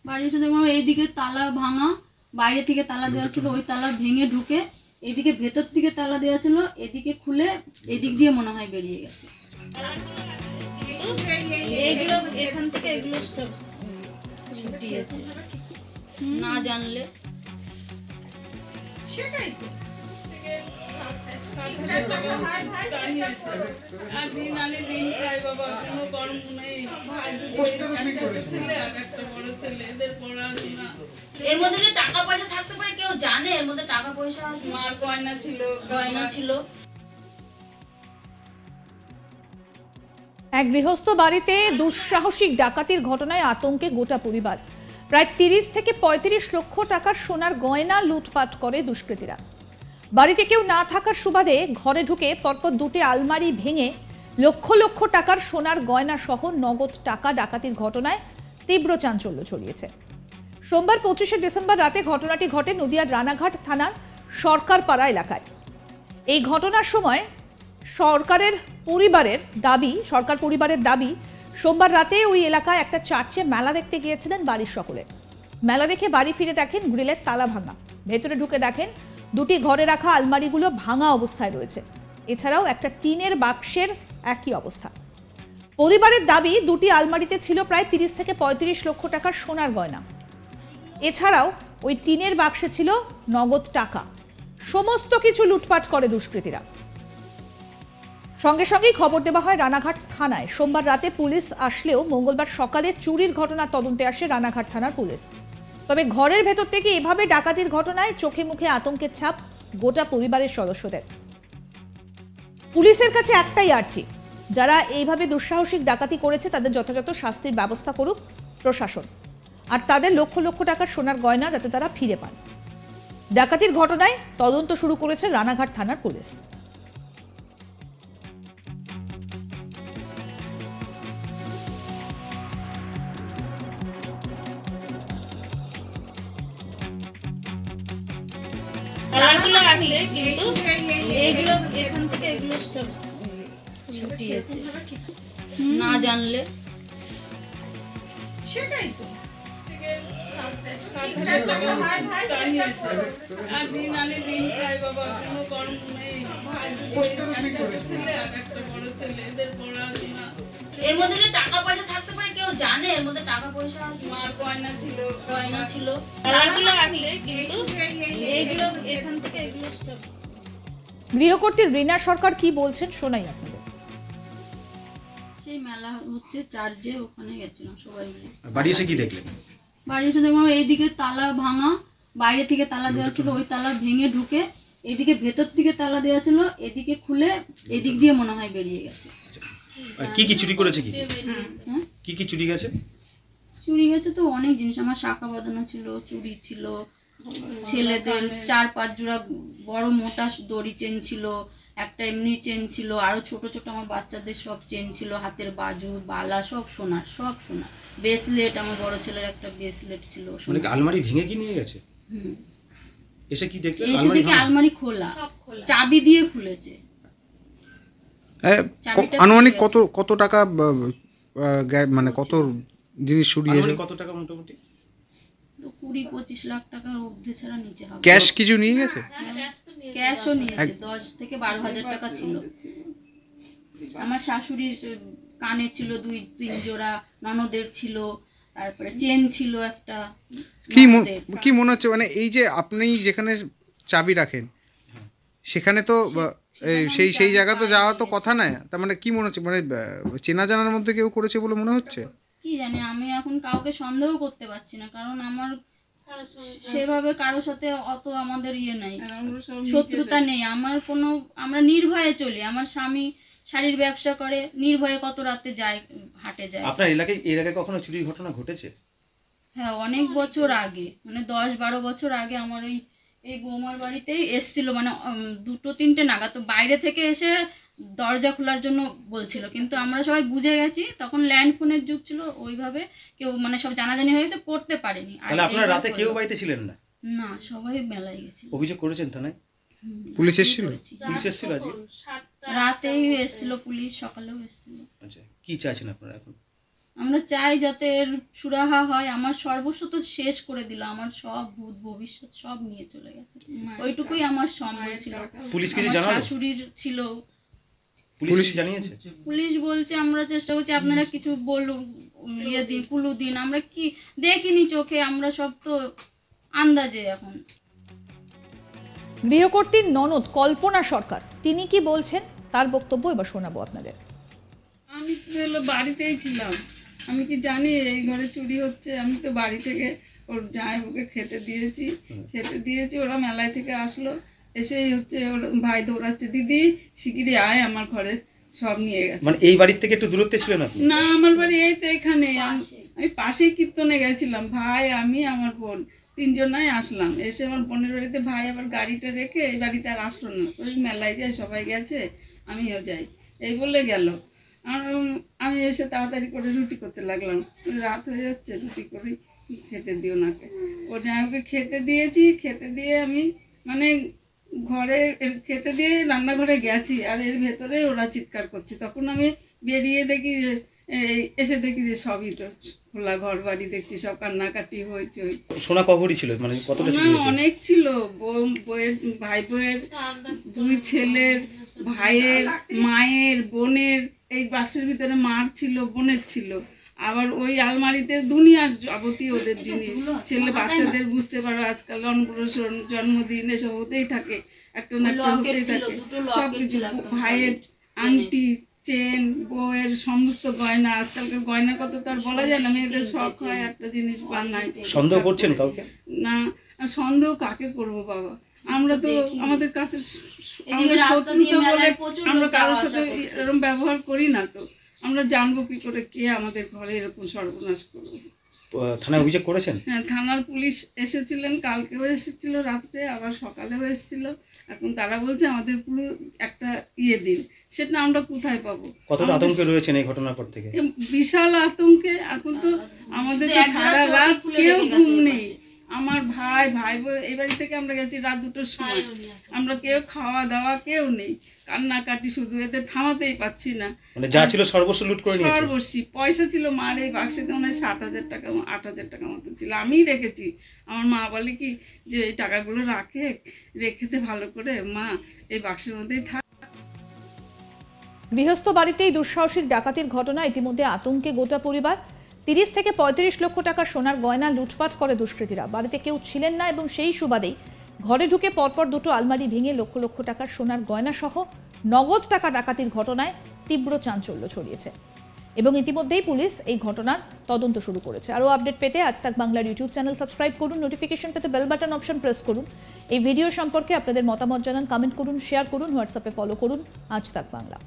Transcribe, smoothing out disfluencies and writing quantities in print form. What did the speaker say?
বাড়িতে দেখলাম এইদিকে তালা ভাঙা, বাইরে থেকে তালা দেওয়া ছিল, ওই তালা ভেঙে ঢুকে এদিকে ভেতর থেকে তালা দেওয়া ছিল, এদিকে খুলে এদিক দিয়ে মনে হয় বেরিয়ে গেছে। এইগুলো এখান থেকে এগুলো সব ছুটিয়েছে না জানলে। সেটাই তো এর মধ্যে যে টাকা পয়সা থাকতে পারে কেউ জানে? এর মধ্যে টাকা পয়সা আছে, মার গয়না ছিল। এক গৃহস্থ বাড়িতে দুঃসাহসিক ডাকাতির ঘটনায় আতঙ্কে গোটা পরিবার। প্রায় 30 থেকে 35 লক্ষ টাকার সোনার গয়না লুটপাট করে দুষ্কৃতীরা। বাড়িতে কেউ না থাকার সুবাদে ঘরে ঢুকে পরপর দুটি আলমারি ভেঙে লক্ষ লক্ষ টাকার সোনার গয়না সহ নগদ টাকা ডাকাতির ঘটনায় তীব্র চাঞ্চল্য ছড়িয়েছে। সোমবার 25শে ডিসেম্বর রাতে ঘটনাটি ঘটে নদিয়ার রানাঘাট থানার সরকারপাড়া এলাকায়। এই ঘটনার সময় সরকার পরিবারের দাবি সোমবার রাতে ওই এলাকায় একটা চার্চে মেলা দেখতে গিয়েছিলেন বাড়ির সকলে। মেলা দেখে বাড়ি ফিরে দেখেন গ্রিলের তালা ভাঙা, ভেতরে ঢুকে দেখেন দুটি ঘরে রাখা আলমারিগুলো ভাঙা অবস্থায় রয়েছে। এছাড়াও একটা টিনের বাক্সের একই অবস্থা। পরিবারের দাবি দুটি আলমারিতে ছিল প্রায় 30 থেকে 35 লক্ষ টাকার সোনার গয়না। এছাড়াও ওই টিনের বাক্সে ছিল নগদ টাকা। সমস্ত কিছু লুটপাট করে দুষ্কৃতীরা। সঙ্গে সঙ্গেই খবর দেওয়া হয় রানাঘাট থানায়। সোমবার রাতে পুলিশ আসলেও মঙ্গলবার সকালে চুরির ঘটনার তদন্তে আসে রানাঘাট থানার পুলিশ। তবে ঘরের ভেতর থেকে এভাবে ডাকাতির ঘটনায় চোখে মুখে আতঙ্কের ছাপ গোটা পরিবারের সদস্যদের। পুলিশের কাছে একটাই আর্জি, যারা এইভাবে দুঃসাহসিক ডাকাতি করেছে তাদের যথাযথ শাস্তির ব্যবস্থা করুক প্রশাসন, আর তাদের লক্ষ লক্ষ টাকার সোনার গয়না যাতে তারা ফিরে পান। ডাকাতির ঘটনায় তদন্ত শুরু করেছে রানাঘাট থানার পুলিশ। এইগুলো এখান থেকে এগুলো সব ছুটিয়েছে না জানলে। সেটাই তো এর মধ্যে যে টাকা পয়সা থাকতে পারে কেউ জানে? এর মধ্যে টাকা পয়সা আছে, মার গয়না ছিল। এইগুলো এখান থেকে এগুলো সব। গৃহকর্ত্রী রীনা সরকার কি বলছেন শোনাই আপনাদের। সেই মেলা হচ্ছে চার্চে, ওখানে গেছিলাম সবাই মিলে। বাড়ি এসে কি দেখলেন? বাড়ি এসে দেখলাম এইদিকে তালা ভাঙা, বাইরে থেকে তালা দেওয়া ছিল, ওই তালা ভেঙে ঢুকে এদিকে ভেতর থেকে তালা দেওয়া ছিল, এদিকে খুলে এদিক দিয়ে মনে হয় বেরিয়ে গেছে। কি কি চুরি করেছে? কি কি চুরি গেছে? চুরি গেছে তো অনেক জিনিস। আমার শাখা বাঁধানো ছিল, চুড়ি ছিল, ছেলেদের 4-5 জোড়া বড় মোটা দড়ি চেন ছিল, একটা এমনি চেন ছিল, আরো ছোট ছোট আমার বাচ্চাদের সব চেন ছিল, হাতের বাজু বালা সব সোনার, ব্রেসলেট, আমার বড় ছেলের একটা ব্রেসলেট ছিল। মানে আলমারি ভেঙে কি নিয়ে গেছে? এসে কি দেখলেন? এসে দেখি আলমারি খোলা, চাবি দিয়ে খুলেছে। আনুমানিক কত টাকা, মানে কত জিনিস চুরি হয়েছে? কত টাকা? মোটামুটি 20-25 লাখ টাকার ঊর্ধ্বে ছাড়া নিচে হবে। ক্যাশ কিছু নিয়ে গেছে? ক্যাশও নিয়েছে, 10 থেকে 12 হাজার টাকা ছিল। আমার শাশুড়ির কানে ছিল 2-3 জোড়া, ননদের ছিল, তারপরে চেন ছিল একটা। কি মনে হচ্ছে, মানে এই যে আপনি যেখানে চাবি রাখেন সেখানে তো সেই জায়গা তো যাওয়া তো কথা না, তার মানে কি মনে হচ্ছে, মানে চেনা জানার মধ্যে কেউ করেছে বলে মনে হচ্ছে? কি জানি, আমি এখন কাউকে সন্দেহ করতে পারছি না, কারণ আমার সেভাবে কারোর সাথে অত আমাদের নাই, শত্রুতা নেই। আমরা নির্ভয়ে চলি। আমার স্বামী শাড়ির ব্যবসা করে, নির্ভয়ে কত রাতে যায়, হাটে যায়। আপনার এলাকায় কখনো চুরির ঘটনা ঘটেছে? হ্যাঁ, অনেক বছর আগে, মানে 10-12 বছর আগে আমার এই বৌমার বাড়িতেই এসছিল, মানে 2-3টে নাগাদ। তো বাইরে থেকে এসে দরজা খোলার জন্য বলছিল, কিন্তু আমরা সবাই বুঝে গেছি, তখন ল্যান্ড ফোনের যুগ ছিল, ওইভাবে কেউ মানে সব জানাজানি হয়ে গেছে, করতে পারেনি। তাহলে আপনারা রাতে কেউ বাড়িতে ছিলেন না? না, সবাই মেলায় গেছিল। অভিযোগ করেছেন থানায়? পুলিশ এসেছিল? পুলিশ এসেছিল আজকে রাতেই এসেছিল পুলিশ, সকালেও এসেছিল। আচ্ছা, কি চাইছেন আপনারা এখন? আমরা চাই যাতে এর সুরাহা হয়। আমার সর্বস্ব তো শেষ করে দিল, আমার সব ভূত ভবিষ্যৎ সব নিয়ে চলে গেছে, ওইটুকুই আমার সম্বল ছিল। পুলিশ কিছু আমার জানালো? শাশুড়ির ছিল, পুলিশ কিছু জানিয়েছে? পুলিশ বলছে আমরা চেষ্টা করছি, আপনারা কিছু বলুন, ইয়ে দিন, কুলু দিন। আমরা কি দেখিনি চোখে, আমরা সব তো আন্দাজে এখন। গৃহকর্তীর ননদ কল্পনা সরকার তিনি কি বলছেন তার বক্তব্য এবার শোনাবো আপনাদের। আমি তো হলো বাড়িতেই ছিলাম, আমি কি জানি এই ঘরে চুরি হচ্ছে? আমি তো বাড়ি থেকে ওর জামাইবাবুকে খেতে দিয়েছি, ওরা মেলায় থেকে আসলো, এসেই হচ্ছে ওর ভাই দৌড়াচ্ছে, দিদি শিগগিরই আয় আমার ঘরে, সব নিয়ে গেছে। মানে এই বাড়ির থেকে একটু দূরত্বে ছিলেন আপনি? না, আমার বাড়ি এই তো এখানে, আমি পাশেই কীর্তনে গেছিলাম, ভাই আমি আমার বোন তিনজনাই আসলাম। এসে আমার বোনের বাড়িতে ভাই আবার গাড়িটা রেখে এই বাড়িতে আর আসলো না, ওই মেলায় যায়, সবাই গেছে আমিও যাই, এই বলে গেল। আর আমি এসে তাড়াতাড়ি করে রুটি করতে লাগলাম, রাত হয়ে যাচ্ছে, রুটি করে খেতে দিও নাকে। ও জামাইকে খেতে দিয়েছি, খেতে দিয়ে আমি মানে ঘরে খেতে দিয়ে রান্নাঘরে গেছি, আর এর ভেতরে ওরা চিৎকার করছে। তখন আমি বেরিয়ে দেখি, এসে দেখি যে সবই তো খোলা, ঘর বাড়ি দেখছি সব কান্নাকাটি হয়েছে। সোনা কভরই ছিল, মানে কতটা চুরি হয়েছে? অনেক ছিল, বউয়ের, ভাই বউয়ের, দুই ছেলের, ভাইয়ের, মায়ের, বোনের, এই বাক্সের ভিতরে মার ছিল, বোনের ছিল, আবার ওই আলমারিতে দুনিয়ার যাবতীয় ওদের জিনিস, ছেলে বাচ্চাদের বুঝতে পারো আজকাল অন্নপ্রাশন, জন্মদিন এসব হতেই থাকে, একটা না একটা হতেই থাকে, সবকিছু, ভাইয়ের আংটি, চেন, বউয়ের সমস্ত গয়না, আজকালকার গয়নার কথা তো আর বলা যায় না, মেয়েদের শখ হয় একটা জিনিস বানায়। সন্দেহ করছেন কাউকে? না, সন্দেহ কাকে করবো বাবা, আমরা তো আমাদের কাছে শত্রুতা বলে আমরা কারোর সাথে এরকম ব্যবহার করি না, তো আমরা জানবো কি করে কে আমাদের ঘরে এরকম সর্বনাশ করবে। থানায় অভিযোগ করেছেন? হ্যাঁ, থানার পুলিশ এসেছিলেন, কালকেও এসেছিল রাত্রে, আবার সকালেও এসেছিল। এখন তারা বলছে আমাদের পুরো একটা দিন, সেটা আমরা কোথায় পাবো? কতটা আতঙ্কে রয়েছেন এই ঘটনার পর থেকে? বিশাল আতঙ্কে, এখন তো আমাদের তো সারা রাত কেউ ঘুম নেই। আমার ভাই বউ এই বাড়ি থেকে আমরা গেছি রাত 2টোর সময়, আমরা কেউ খাওয়া দাওয়া কেউ নেই, কান্নাকাটি শুধু, এতে থামাতেই পাচ্ছি না। মানে যা ছিল সর্বস্ব লুট করে নিয়েছে? সর্বস্বী পয়সা ছিল মার এই বাক্সেতে মনে হয় 7,000 টাকা 8,000 টাকা মতো ছিল, আমিই রেখেছি। আমার মা বলে কি যে এই টাকাগুলো রেখেতে ভালো করে, মা এই বাক্সের মধ্যেই থাক। গৃহস্থ বাড়িতেই দুঃসাহসিক ডাকাতির ঘটনা, ইতিমধ্যে আতঙ্কে গোটা পরিবার। 30 থেকে 35 লক্ষ টাকার সোনার গয়না লুটপাট করে দুষ্কৃতীরা। বাড়িতে কেউ ছিলেন না এবং সেই সুবাদেই ঘরে ঢুকে পরপর দুটো আলমারি ভেঙে লক্ষ লক্ষ টাকার সোনার গয়না সহ নগদ টাকা ডাকাতির ঘটনায় তীব্র চাঞ্চল্য ছড়িয়েছে এবং ইতিমধ্যেই পুলিশ এই ঘটনার তদন্ত শুরু করেছে। আরও আপডেট পেতে আজ তাক বাংলার ইউটিউব চ্যানেল সাবস্ক্রাইব করুন, নোটিফিকেশন পেতে বেল বাটন অপশন প্রেস করুন। এই ভিডিও সম্পর্কে আপনাদের মতামত জানান, কমেন্ট করুন, শেয়ার করুন, হোয়াটসঅ্যাপে ফলো করুন আজ তাক বাংলা।